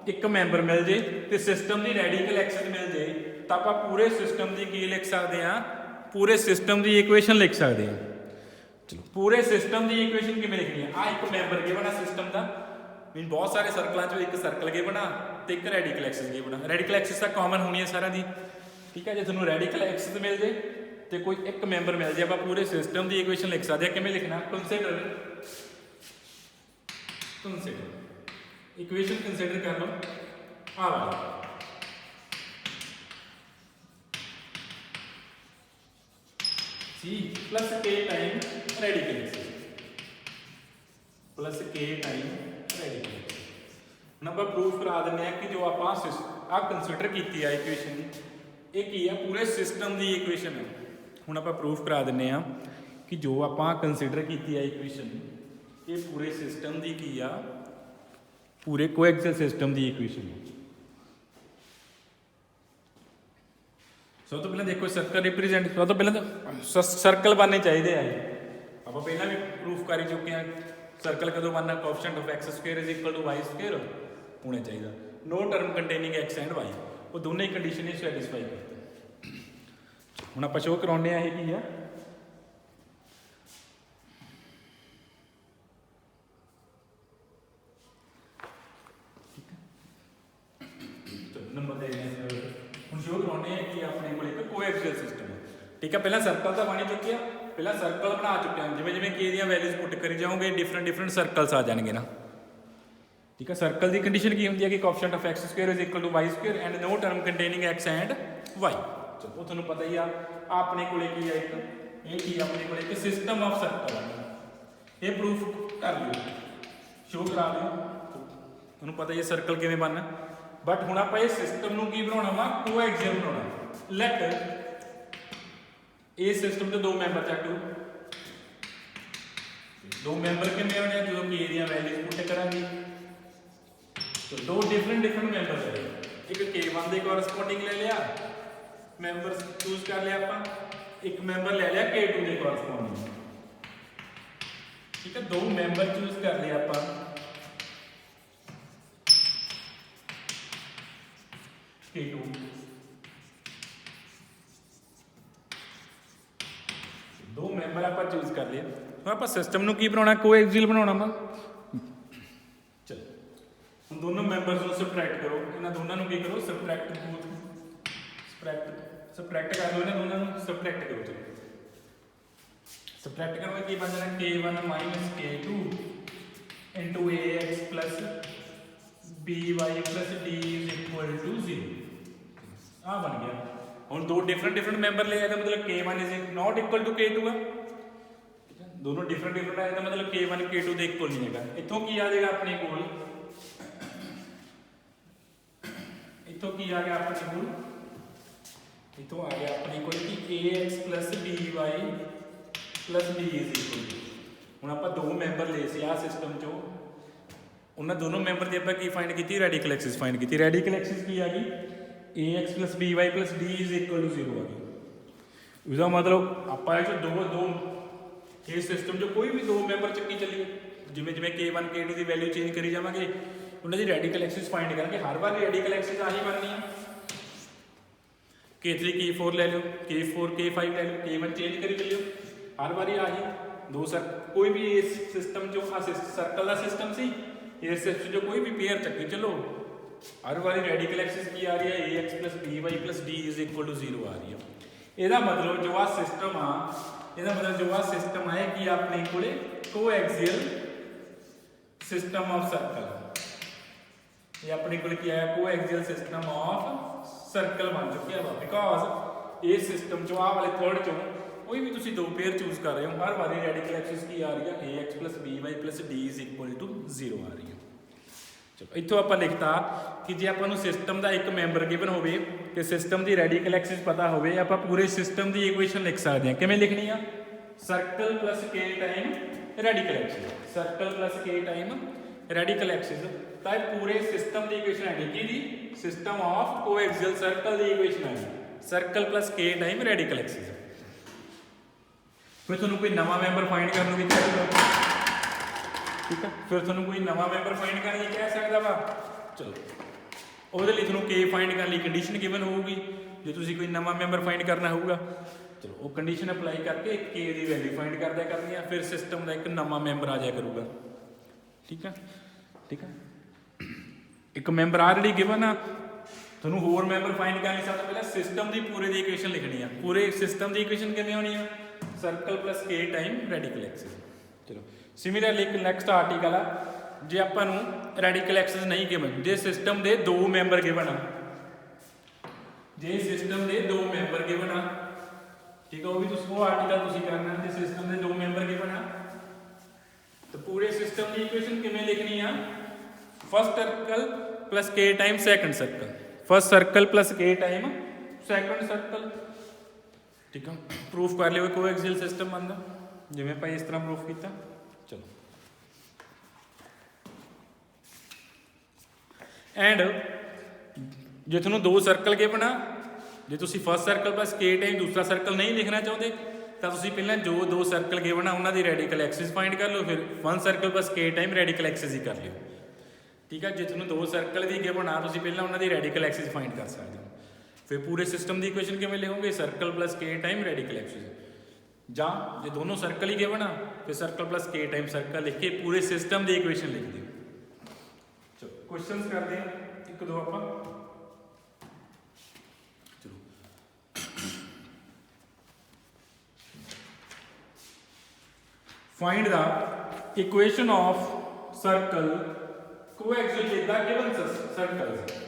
एक मैंबर मिल जाए तो सिस्टम की रेडिकल एक्सिस मिल जाए तो आपां पूरे सिस्टम की की लिख सकते हैं, पूरे सिस्टम की इक्वेशन लिख सकते हैं। चलो पूरे सिस्टम की इक्वेशन किवें लिखनी है, आ एक मैंबर गिवन है सिस्टम का, मीन बहुत सारे सर्कलों चो एक सर्कल गिवन आ तो एक रेडिकल एक्सिस गिवन आ। रेडिकल एक्सिस तो कॉमन होनी है सारा दी। ठीक है, जो तुहानूं रेडिकल एक्सिस मिल जाए तो कोई एक मैंबर मिल जाए आप पूरे सिस्टम की इक्वेशन लिख सकते हैं। किवें लिखना, कंसीडर इक्वेशन कंसीडर कर लो आ वाली सी प्लस के टाइम रेडिकल एक्सिस प्लस के टाइम रेडिकल एक्सिस। हम आप प्रूफ करा दें कि जो आप कंसीडर की इक्वेशन ये की है पूरे सिस्टम की इक्वेशन है। हम आप प्रूफ करा दें कि जो आप कंसीडर की इक्वेशन ये पूरे सिस्टम की आ पूरे कोएक्सियल सिस्टम की इक्वेशन है। सब तो पहले देखो सर्कल रिप्रेजेंट, सब तो पहले तो सर्कल बनने चाहिए है। आप पहला भी प्रूफ कर चुके हैं सर्कल कदों बनना, coefficient of X square is equal to Y square होना चाहिए, no term containing X and Y, वो दोनों ही कंडीशन ही सैटिस्फाई करते हैं। हम आप शो कराने ये की है नंबर दे हम शो कराने कि अपने को एक कोएक्सियल सिस्टम है। ठीक है, पहला सर्कल तो बन चुके हैं, पहला सर्कल बना चुके हैं, जिमें जिमें के वैल्यूज पुट करी जाओगे डिफरेंट सर्कल्स आ जाएंगे ना। ठीक है, सर्कल की कंडीशन की होती है कि coefficient of X square is equal to Y square and no term containing X and Y. चलो वो तुहानूं पता ही आ अपने को की है एक अपने को एक सिस्टम ऑफ सर्कल ये प्रूफ कर लो, शो करा लो, तुहानूं पता ही सर्कल किवें बनना। बट हुण आपां इस सिस्टम नूं की बनाउणा वा कोएक्सियल बनाउणा। लेट इस सिस्टम के दो मैंबर चक लो, दो मैंबर किवें होणे जो के दी वैल्यूज पुट करांगे तो दो डिफरेंट मैंबर ले एक K1 के कोरस्पोंडिंग ले लिया मैंबर चूज कर लिया आपां, एक मैंबर ले लिया K2 के कोरस्पोंडिंग। ठीक है, दो मैंबर चूज कर लिया आपां K2 दो मैंबर आप चूज कर लिए हम आप सिस्टम ਨੂੰ ਕੀ ਬਣਾਉਣਾ ਕੋਐਕਸੀਅਲ ਬਣਾਉਣਾ ਵਾ ਚਲੋ ਹੁਣ ਦੋਨੋਂ ਮੈਂਬਰਸ ਨੂੰ ਸਬਟ੍ਰੈਕਟ ਕਰੋ ਇਹਨਾਂ ਦੋਨਾਂ ਨੂੰ ਕੀ ਕਰੋ ਸਬਟ੍ਰੈਕਟ ਕਰ ਲਓ ਇਹਨਾਂ ਦੋਨਾਂ ਨੂੰ ਸਬਟ੍ਰੈਕਟ ਕਰੋ ਚਲੋ ਸਬਟ੍ਰੈਕਟ ਕਰੋਗੇ ਕੀ ਬਣ ਜਾਣਾ k1 k2 into ax plus by plus d is equal to 0 ਆ ਬਣ ਗਿਆ ਹੁਣ ਦੋ डिफरेंट ਮੈਂਬਰ ਲਿਆ ਇਹਦਾ ਮਤਲਬ k1 is not equal to k2 ਹੈ दोनों डिफरेंट आए तो मतलब k1 k2 ਦੇ ਇਕੁਅਲ ਨਹੀਂ ਹੈਗਾ ਇੱਥੋਂ ਕੀ ਆ ਜਾਏਗਾ ਆਪਣੇ ਕੋਲ ਇੱਥੋਂ ਕੀ ਆ ਗਿਆ ਆਪਣੇ ਕੋਲ ਇੱਥੋਂ ਆ ਗਿਆ ਆਪਣੇ ਕੋਲ ਕਿ ax by d is equal to ਹੁਣ ਆਪਾਂ ਦੋ ਮੈਂਬਰ ਲਏ ਸੀ ਆ ਸਿਸਟਮ ਚੋਂ ਉਹਨਾਂ ਦੋਨੋਂ ਮੈਂਬਰ ਦੀ ਆਪਾਂ ਕੀ ਫਾਈਂਡ ਕੀਤੀ ਰੈਡੀਕਲ ਐਕਸਿਸ ਫਾਈਂਡ ਕੀਤੀ ਰੈਡੀਕਲ ਐਕਸਿਸ ਕੀ ਆ ਗਈ ax by d is equal to 0 ਆ ਗਈ ਉਹਦਾ ਮਤਲਬ ਆਪਾਂ ਇਹ ਦੋ ਇਸ ਸਿਸਟਮ 'ਚ ਕੋਈ ਵੀ ਦੋ ਮੈਂਬਰ ਚੱਕੀ ਚੱਲੀਏ ਜਿਵੇਂ ਜਿਵੇਂ k1 k2 ਦੀ ਵੈਲਿਊ ਚੇਂਜ ਕਰੀ ਜਾਵਾਂਗੇ ਉਹਨਾਂ ਦੀ ਰੈਡੀਕਲ ਐਕਸਿਸ ਫਾਈਂਡ ਕਰਾਂਗੇ ਹਰ ਵਾਰ ਰੈਡੀਕਲ ਐਕਸਿਸ ਆਹੀ ਬਣਨੀ ਆ k3 k4 ਲੈ ਲਿਓ k4 k5 ਲੈ ਲਿਓ k1 ਚੇਂਜ ਕਰੀ ਚੱਲਿਓ ਹਰ ਵਾਰੀ ਆਹੀ ਦੋ ਕੋਈ ਵੀ ਇਸ ਸਿਸਟਮ 'ਚੋਂ ਸਰਕਲ ਦਾ ਸਿਸਟਮ ਸੀ ਇਸ ਸਿਸਟਮ 'ਚੋਂ ਕੋਈ ਵੀ ਪੇਅਰ ਚੱਕੀ ਚਲੋ ਹਰ ਵਾਰੀ ਰੈਡੀਕਲ ਐਕਸਿਸ ਕੀ ਆ ਰਹੀ ਹੈ ax by d is equal to 0 ਆ ਰਹੀ ਹੈ ਇਹਦਾ ਮਤਲਬ ਜੋ ਆ ਸਿਸਟਮ ਆ ਇਹਦਾ ਮਤਲਬ ਜੋ ਆ ਸਿਸਟਮ ਹੈ ਕਿ ਆਪਣੇ ਕੋਲੇ ਕੋਐਕਸੀਅਲ ਸਿਸਟਮ ਆਫ ਸਰਕਲ ਇਹ ਆਪਣੇ ਕੋਲ ਕੀ ਆਇਆ ਕੋਐਕਸੀਅਲ ਸਿਸਟਮ ਆਫ ਸਰਕਲ ਬਣ ਚੁੱਕਿਆ ਵਾ ਬਿਕਾਜ਼ ਇਹ ਸਿਸਟਮ ਚੋਂ ਆ ਵਾਲੇ ਥਰਡ ਚੋਂ ਕੋਈ ਵੀ ਤੁਸੀਂ ਦੋ ਪੇਅਰ ਚੂਜ਼ ਕਰ ਰਹੇ ਹੋ ਹਰ ਵਾਰੀ ਰੈਡੀਕਲ ਐਕਸਿਸ ਕੀ ਆ ਰਹੀ ਹੈ ax by d is equal to 0 ਆ ਰਹੀ ਹੈ ਚਲੋ ਇੱਥੋਂ ਆਪਾਂ ਲਿਖਤਾ ਕਿ ਜੇ ਆਪਾਂ ਨੂੰ ਸਿਸਟਮ ਦਾ ਇੱਕ ਮੈਂਬਰ ਗਿਵਨ ਹੋਵੇ ਤੇ ਸਿਸਟਮ ਦੀ ਰੈਡੀਕਲ ਐਕਸਿਸ ਪਤਾ ਹੋਵੇ ਆਪਾਂ ਪੂਰੇ ਸਿਸਟਮ ਦੀ ਇਕੁਏਸ਼ਨ ਲਿਖ ਸਕਦੇ ਹਾਂ ਕਿਵੇਂ ਲਿਖਣੀ ਆ circle plus k time radical Axis circle plus k time radical axis ਤਾਂ ਇਹ ਪੂਰੇ ਸਿਸਟਮ ਦੀ ਇਕੁਏਸ਼ਨ ਹੈ ਕਿਹਦੀ system of ਕੋਐਕਸੀਅਲ circle the equation ਹੈ circle plus k time radical Axis ਫਿਰ ਤੁਹਾਨੂੰ ਕੋਈ ਨਵਾਂ ਮੈਂਬਰ ਫਾਈਂਡ ਕਰਨ ਨੂੰ ਵੀ ਚਾਹੀਦਾ ਠੀਕ ਹੈ ਫਿਰ ਤੁਹਾਨੂੰ ਕੋਈ ਨਵਾਂ ਮੈਂਬਰ ਫਾਈਂਡ ਕਰਨ ਲਈ ਕਹਿ ਸਕਦਾ ਵਾ ਚਲੋ ਉਹਦੇ ਲਈ ਤੁਹਾਨੂੰ k ਫਾਈਂਡ ਕਰਨ ਲਈ ਕੰਡੀਸ਼ਨ ਗਿਵਨ ਹੋਊਗੀ ਜੇ ਤੁਸੀਂ ਕੋਈ ਨਵਾਂ ਮੈਂਬਰ ਫਾਈਂਡ ਕਰਨਾ ਹੋਊਗਾ ਚਲੋ ਉਹ ਕੰਡੀਸ਼ਨ ਅਪਲਾਈ ਕਰਕੇ k ਦੀ ਵੈਲਿਊ ਫਾਈਂਡ ਕਰਦਿਆ ਕਰਨੀ ਆ ਫਿਰ ਸਿਸਟਮ ਦਾ ਇੱਕ ਨਵਾਂ ਮੈਂਬਰ ਆ ਜਾਇਆ ਕਰੂਗਾ ਠੀਕ ਹੈ ਇੱਕ ਮੈਂਬਰ ਆਲਰੇਡੀ ਗਿਵਨ ਆ ਤੁਹਾਨੂੰ ਹੋਰ ਮੈਂਬਰ ਫਾਈਂਡ ਕਰਨ ਲਈ ਸਭ ਤੋਂ ਪਹਿਲਾਂ ਸਿਸਟਮ ਦੀ ਪੂਰੇ ਦੀ ਇਕੁਏਸ਼ਨ ਲਿਖਣੀ ਆ ਪੂਰੇ ਸਿਸਟਮ ਦੀ ਇਕੁਏਸ਼ਨ ਕਿਵੇਂ ਹੋਣੀ ਆ circle plus k time radical Axis ਚਲੋ ਸਿਮਿਲਰਲੀ ਇੱਕ ਨੈਕਸਟ ਆਰਟੀਕਲ ਆ ਜੇ ਆਪਾਂ ਨੂੰ ਰੈਡੀਕਲ ਐਕਸਿਸ ਨਹੀਂ ਗਿਵਨ ਜੇ ਸਿਸਟਮ ਦੇ ਦੋ ਮੈਂਬਰ ਗਿਵਨ ਆ ਜੇ ਸਿਸਟਮ ਦੇ ਦੋ ਮੈਂਬਰ ਗਿਵਨ ਆ ਠੀਕ ਆ ਉਹ ਵੀ ਤੁਸੀਂ ਉਹ ਆਰਟੀਕਲ ਤੁਸੀਂ ਕਰਨਾ ਤੇ ਸਿਸਟਮ ਦੇ ਦੋ ਮੈਂਬਰ ਗਿਵਨ ਆ ਤਾਂ ਪੂਰੇ ਸਿਸਟਮ ਦੀ ਇਕੁਏਸ਼ਨ ਕਿਵੇਂ ਲਿਖਣੀ ਆ first circle plus k time second circle first circle plus k time second circle ਠੀਕ ਆ ਪ੍ਰੂਫ ਕਰ ਲਿਓ ਕੋਐਕਸੀਅਲ ਸਿਸਟਮ ਬਣਦਾ ਜਿਵੇਂ ਆਪਾਂ ਇਸ ਤਰ੍ਹਾਂ ਪ੍ਰੂਫ ਕੀਤਾ ਚਲੋ ਐਂਡ ਜੇ ਤੁਹਾਨੂੰ ਦੋ ਸਰਕਲ ਗਿਵਨ ਆ ਜੇ ਤੁਸੀਂ first circle plus k time ਦੂਸਰਾ ਸਰਕਲ ਨਹੀਂ ਲਿਖਣਾ ਚਾਹੁੰਦੇ ਤਾਂ ਤੁਸੀਂ ਪਹਿਲਾਂ ਜੋ ਦੋ ਸਰਕਲ ਗਿਵਨ ਆ ਉਹਨਾਂ ਦੀ ਰੈਡੀਕਲ ਐਕਸਿਸ ਫਾਈਂਡ ਕਰ ਲਓ ਫਿਰ one circle plus k time radical axis ਹੀ ਕਰ ਲਿਓ ਠੀਕ ਆ ਜੇ ਤੁਹਾਨੂੰ ਦੋ ਸਰਕਲ ਦੀ ਗਿਵਨ ਆ ਤੁਸੀਂ ਪਹਿਲਾਂ ਉਹਨਾਂ ਦੀ ਰੈਡੀਕਲ ਐਕਸਿਸ ਫਾਈਂਡ ਕਰ ਸਕਦੇ ਹੋ ਫਿਰ ਪੂਰੇ ਸਿਸਟਮ ਦੀ ਇਕੁਏਸ਼ਨ ਕਿਵੇਂ ਲਿਖੋਗੇ circle plus k time radical axis ਜਾਂ ਜੇ ਦੋਨੋਂ ਸਰਕਲ ਹੀ ਗਿਵਨ ਆ ਫਿਰ circle plus k time circle ਲਿਖ ਕੇ ਪੂਰੇ ਸਿਸਟਮ ਦੀ ਇਕੁਏਸ਼ਨ ਲਿਖ ਦਿਓ ਚਲੋ ਕੁਐਸਚਨਸ ਕਰਦੇ ਆ ਇੱਕ ਦੋ ਆਪਾਂ ਚਲੋ find the equation of circle coaxial with the given circles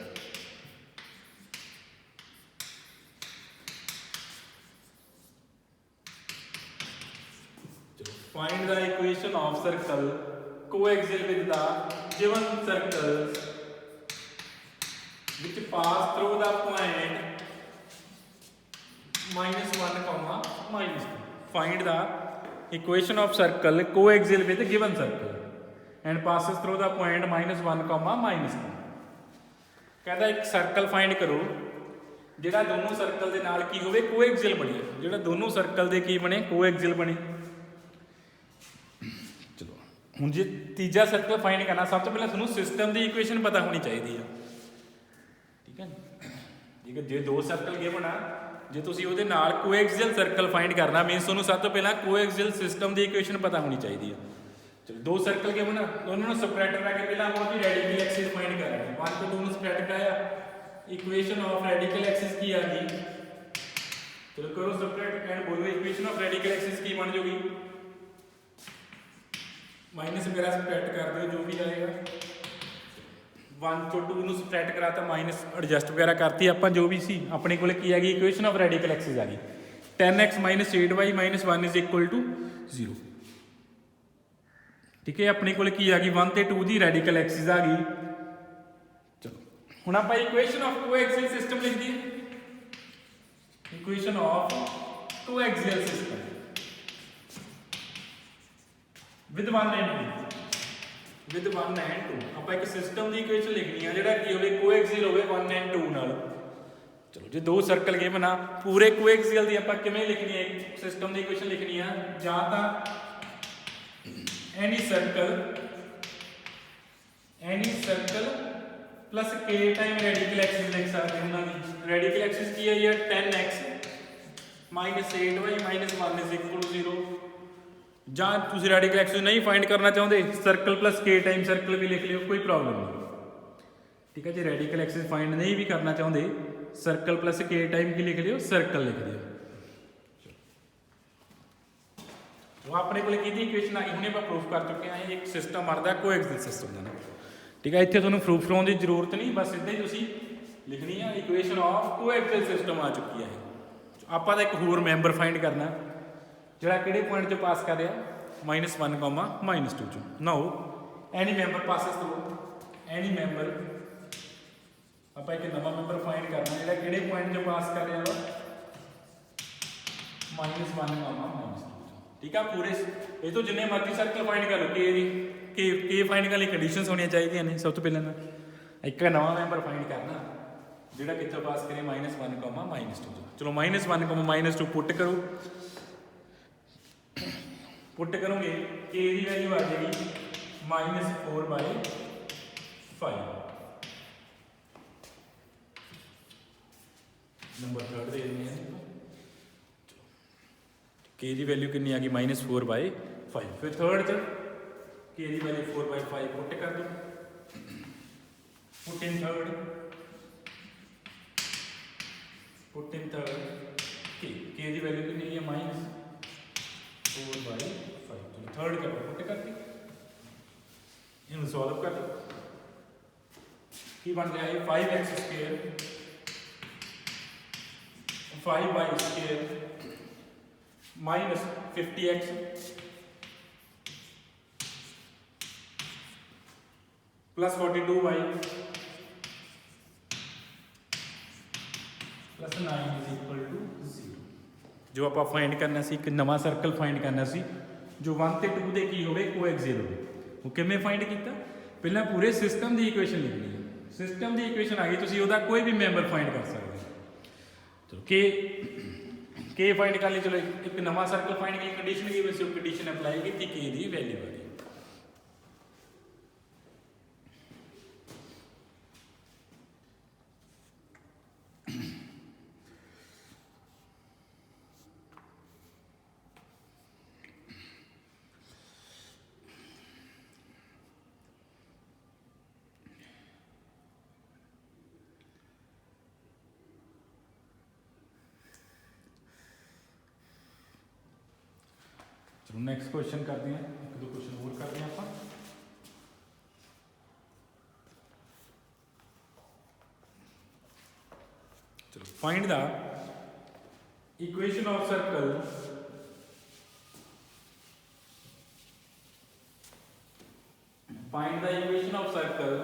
find the equation of circle coaxial with the given circles which pass through the point -1 comma -2 find the equation of circle coaxial with given circle and passes through the point -1 comma -2 ਕਹਿੰਦਾ ਇੱਕ circle find ਕਰੋ ਜਿਹੜਾ ਦੋਨੋਂ circle ਦੇ ਨਾਲ ਕੀ ਹੋਵੇ ਕੋਐਕਸੀਅਲ ਬਣੇ ਜਿਹੜਾ ਦੋਨੋਂ ਸਰਕਲ ਦੇ ਕੀ ਬਣੇ ਕੋਐਕਸੀਅਲ ਬਣੇ ਚਲੋ ਹੁਣ ਜੇ ਤੀਜਾ ਸਰਕਲ ਫਾਈਂਡ ਕਰਨਾ ਸਭ ਤੋਂ ਪਹਿਲਾਂ ਤੁਹਾਨੂੰ ਸਿਸਟਮ ਦੀ ਇਕੁਏਸ਼ਨ ਪਤਾ ਹੋਣੀ ਚਾਹੀਦੀ ਆ ਠੀਕ ਹੈ ठीक है, जो 2 सर्कल गिवन आ, जे तुसीं उहदे नाल कोएक्सियल सर्कल फाइंड करना मीनस तुहानूं सब तो पहला कोएक्सियल सिस्टम की इक्वेशन पता होनी चाहिए है। चलो 2 सर्कल गिवन आ, दोनों सबट्रैक्ट करके पहला हम उसकी रेडिकल एक्सिस फाइंड कर रहे हैं। 1 तो 2 सबट्रैक्ट कराया, इक्वेशन ऑफ रेडिकल एक्सिस की आ गई। चलो करो सबट्रैक्ट एंड बोलो इक्वेशन ऑफ रेडिकल एक्सिस की बन जाएगी, माइनस वगैरह सबट्रैक्ट कर दो जो भी आएगा। 1 तो 2 ਨੂੰ सबट्रैक्ट कराता, माइनस एडजस्ट वगैरह करती ਆਪਾਂ जो भी सी अपने को की है इक्वेशन ऑफ रेडिकल एक्सिस आ गई 10x minus 8y minus 1 is equal to 0। ठीक है, अपने को की आ गई 1 ਤੇ 2 की रेडिकल एक्सिस आ गई। चलो हुण आप इक्वेशन ऑफ कोएक्सियल सिस्टम लिख दी, equation of coaxial system with 1 and 2 with 1 and 2 आप एक सिस्टम की इक्वेशन लिखनी है जोड़ा की हो कोएक्सियल हो 1 एंड 2 नाल। चलो जो 2 सर्कल गए बना पूरे कोएक्सियल की आप किवें लिखनी है सिस्टम की इक्वेशन लिखनी है, जां तां any circle plus k time radical axis लिख सकते हैं। उन्होंने रेडिकल एक्सिस की है 10x minus 8y minus 1 is equal to 0। ਜਾਂ ਤੁਸੀਂ ਰੈਡੀਕਲ ਐਕਸਿਸ नहीं फाइंड करना चाहते circle plus k time circle भी लिख लियो, कोई प्रॉब्लम नहीं। ठीक है जी, रैडिकल एक्सिस फाइंड नहीं भी करना चाहते सर्कल प्लस k टाइम की लिख लियो, सर्कल लिख दियो। वो अपने को इक्वेशन आई हमने आप प्रूफ कर चुके हैं एक सिस्टम बनता कोएक्सियल सिस्टम का। ठीक है, इतने थोड़ा प्रूफ कराने की जरूरत नहीं, बस इदा ही तुम लिखनी है इक्वेशन ऑफ कोएक्सियल सिस्टम आ चुकी है। आप एक होर मैंबर फाइंड करना जोड़ा कि पॉइंट चो पास कर रहा -1 -2 चो। Now any member passes through any member आप एक नवा मैंबर फाइंड करना जोड़ा कि पॉइंट चो पास कर रहा -1 -2। ठीक है, पूरे ये तो जिन्ने मर्जी सर्कल फाइंड कर लो के फाइंड करने कंडीशनस होनी चाहिए ने। सब तो पहले एक नवा मैंबर फाइंड करना जोड़ा कितों पास करे -1 -2। चलो -1 -2 पुट करो, पुट करोगे k की वैल्यू आ जाएगी -4/5। नंबर थर्ड दे देंगे k की वैल्यू कितनी आ गई -4/5। फिर थर्ड च k की वैल्यू 4/5 पुट कर दो, पुट इन थर्ड k की वैल्यू कितनी है -4/5। थर्ड का पुट करके इन सॉल्व कर दो की बन गया 5x² 5y² minus 50x plus 42y plus 9 is equal to 0। जो आप फाइंड करना सी, एक नवा सर्कल फाइंड करना सी जो 1 ਤੇ 2 ਦੇ ਕੀ ਹੋਵੇ ਕੋਐਕਸੀਅਲ ਹੋਵੇ। ਉਹ ਕਿਵੇਂ फाइंड ਕੀਤਾ, ਪਹਿਲਾਂ ਪੂਰੇ ਸਿਸਟਮ ਦੀ ਇਕੁਏਸ਼ਨ ਲਿਖਣੀ ਹੈ। ਸਿਸਟਮ ਦੀ ਇਕੁਏਸ਼ਨ ਆ ਗਈ, ਤੁਸੀਂ ਉਹਦਾ ਕੋਈ ਵੀ ਮੈਂਬਰ फाइंड ਕਰ ਸਕਦੇ ਹੋ। ਚਲੋ ਕੇ फाइंड कर ਲਈ, ਚਲੋ ਇੱਕ ਨਵਾਂ ਸਰਕਲ फाइंड की कंडीशन की वैसे वो कंडीशन अप्लाई की के की वैल्यू आ गई। चलो नैक्सट क्वेश्चन करते हैं, एक दो क्वेश्चन और करते हैं आप। चलो find the equation of circle find the equation of circle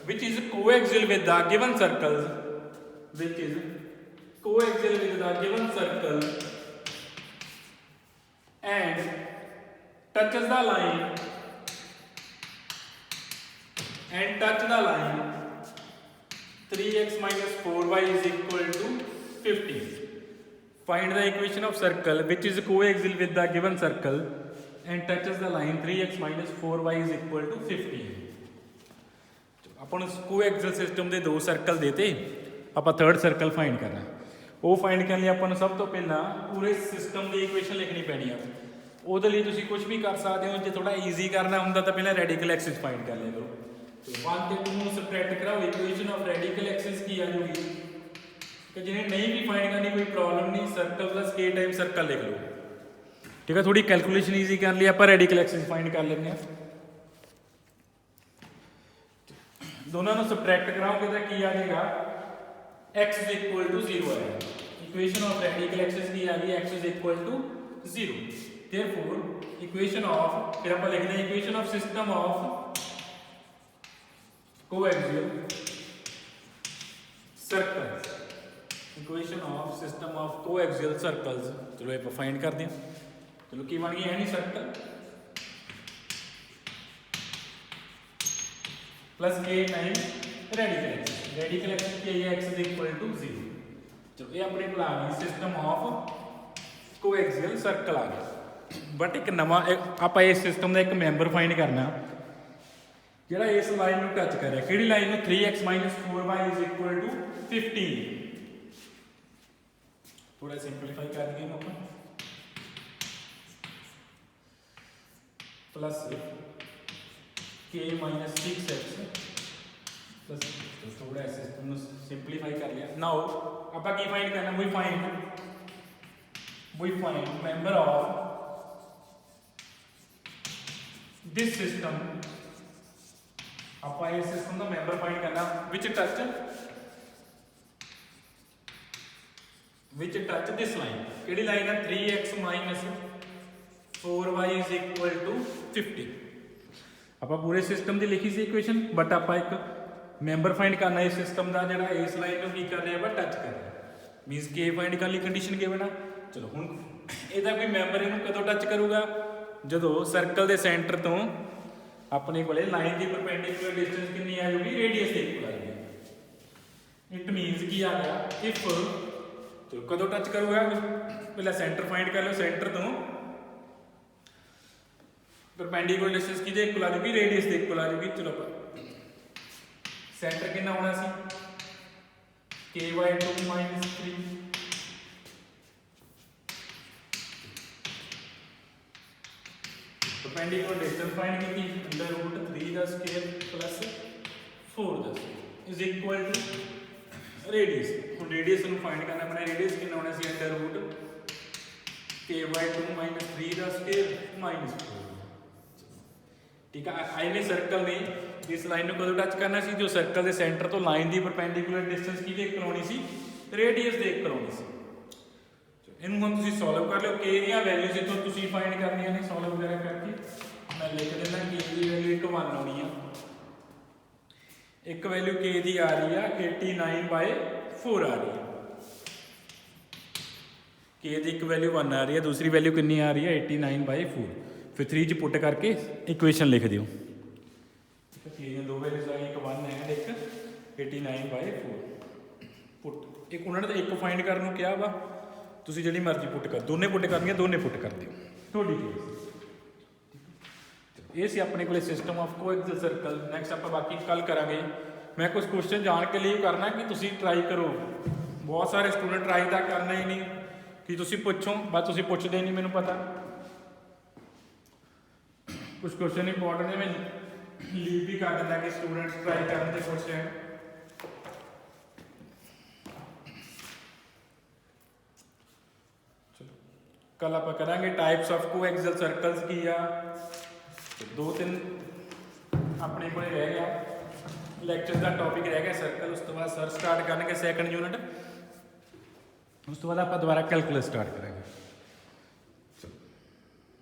which is coaxial with the given circles, which is coaxial with the given circle and touches the line 3x minus 4y is equal to 50. Find the equation of circle which is coaxial with the given circle and touches the line 3x minus 4y is equal to 50. Upon coaxial system के 2 circle देते ਆਪਾਂ third circle find ਕਰਨਾ। ਉਹ find ਕਰਨ ਲਈ ਆਪਾਂ ਨੂੰ ਸਭ ਤੋਂ ਪਹਿਲਾਂ ਪੂਰੇ ਸਿਸਟਮ ਦੀ ਇਕੁਏਸ਼ਨ ਲਿਖਣੀ ਪੈਣੀ ਆ। ਉਹਦੇ ਲਈ ਤੁਸੀਂ ਕੁਝ ਵੀ ਕਰ ਸਕਦੇ ਹੋ। ਜੇ ਥੋੜਾ ਈਜ਼ੀ ਕਰਨਾ ਹੁੰਦਾ ਤਾਂ ਪਹਿਲਾਂ ਰੈਡੀਕਲ ਐਕਸਿਸ ਫਾਈਂਡ ਕਰ ਲਿਆ ਕਰੋ। 1 ਤੇ 2 ਨੂੰ ਸਬਟ੍ਰੈਕਟ ਕਰਾਓ, ਇਕੁਏਸ਼ਨ ਆਫ ਰੈਡੀਕਲ ਐਕਸਿਸ ਕੀ ਆ ਜਾਊਗੀ। ਕਿ ਜਿਹਨੇ ਨਹੀਂ ਵੀ ਫਾਈਂਡ ਕਰਨੀ ਕੋਈ ਪ੍ਰੋਬਲਮ ਨਹੀਂ, circle plus k time circle ਲਿਖ ਲਓ। ਠੀਕ ਹੈ, ਥੋੜੀ ਕੈਲਕੂਲੇਸ਼ਨ ਈਜ਼ੀ ਕਰ ਲਈ ਆਪਾਂ ਰੈਡੀਕਲ ਐਕਸਿਸ ਫਾਈਂਡ ਕਰ ਲੈਂਦੇ ਹਾਂ। ਦੋਨਾਂ ਨੂੰ ਸਬਟ੍ਰੈਕਟ ਕਰਾਓਗੇ ਤਾਂ ਕੀ ਆ ਜਾਏਗਾ, x is equal to 0 आएगा। इक्वेशन ऑफ रेडिकल एक्सिस की आ गई x is equal to 0। therefore equation of, फिर आप लिखते हैं equation of system of coaxial circles, equation of system of coaxial circles. चलो ये फाइंड करते हैं। चलो की बन गई है नहीं, circle plus k time radical axis. Radical axis की है x is equal to 0। चलो ये अपने को आ गई सिस्टम ऑफ कोएक्सियल सर्कल आ गया। बट एक नवा आप इस सिस्टम का एक मैंबर फाइंड करना ਜਿਹੜਾ ਇਸ ਲਾਈਨ ਨੂੰ ਟੱਚ ਕਰ ਰਿਹਾ। ਕਿਹੜੀ ਲਾਈਨ ਨੂੰ, 3x 4y is equal to 15। ਥੋੜਾ ਸਿੰਪਲੀਫਾਈ ਕਰ ਦਈਏ ਇਹਨੂੰ ਆਪਾਂ, प्लस k 6x प्लस थोड़ा ऐसे तुमने सिंपलीफाई कर लिया। नाउ आप की फाइंड करना, we find member of this system. आप इस सिस्टम का मेंबर फाइंड करना विच टच दिस लाइन। केड़ी लाइन है, 3x 4y is equal to 50। आप पूरे सिस्टम की लिखी सी इक्वेशन, बट आप एक मैंबर फाइंड करना इस सिस्टम का जो इस लाइन को की कर रहा है, टच कर रहा है, मीनस के फाइंड कर ली कंडीशन गिवन है। चलो हुण ਇਹਦਾ कोई मैंबर इनू कदों टच करूगा, जो सर्कल के सेंटर तो अपने को लाइन की परपेंडिकुलर डिस्टेंस कितनी आ जाएगी, रेडियस के इक्वल आ जाएगी। इट मीनस की आ गया इफ, चलो कदों टच करूगा, पहले सेंटर फाइंड कर लो, सेंटर तो परपेंडिकुलर डिस्टेंस की इक्वल आ जाएगी, रेडियस के इक्वल आ जाएगी। चलो सेंटर कितना होना सी, ky2 -3 परपेंडिकुलर डिस्टेंस फाइंड की √3 का स्क्वायर प्लस 4 का square is equal to radius. हम रेडियस ਨੂੰ फाइंड करना, अपना रेडियस कितना होना सी, √ky2 -3 का स्क्वायर -4। ठीक है, आईने सर्कल ने इस लाइन को कदों टच करना सी, जो सर्कल के सेंटर तो लाइन की परपेंडिकुलर डिस्टेंस की इक्वल होनी सी, रेडियस के इक्वल होनी सी। इनू हम तुसीं सॉल्व कर लो, k दी वैल्यूज इतों तुसीं फाइंड करनी ने सॉल्व वगैरह करके। मैं लिख देना k की वैल्यू 1 आनी है, एक वैल्यू k दी आ रही है 89/4 आ रही है, k दी एक वैल्यू 1 आ रही है, दूसरी वैल्यू कितनी आ रही है 89/4। फिर 3 च पुट करके इक्वेशन लिख दियो। दो वैल्यूज आ गई, एक 1 है एक 89/4 पुट। एक उन्होंने तो एक फाइंड करने को क्या वा, तुसी जिहड़ी मर्जी पुट कर, दोने पुट करनी है, दोने पुट कर दियो, थोड़ी चीज़। ये सी अपने को system of coaxial circle. Next आप बाकी कल करांगे। मैं कुछ क्वेश्चन जान के लिए करना कि तुसी ट्राई करो, बहुत सारे स्टूडेंट ट्राई तो करना ही नहीं कि तुसी पुछो, बस तुसी पुछदे नहीं, मैनूं पता कुछ क्वेश्चन इंपॉर्टेंट है, मैं लीव भी कर देना कि स्टूडेंट्स ट्राई करने के क्वेश्चन। चलो कल आप करांगे टाइप्स ऑफ कोएक्सियल सर्कल्स की आ, 2-3 अपने को रह गया लैक्चर का टॉपिक रह गया सर्कल। उस तो बाद सर स्टार्ट करेंगे सैकंड यूनिट, उस तो बाद आप दोबारा कैलकुलस स्टार्ट करेंगे।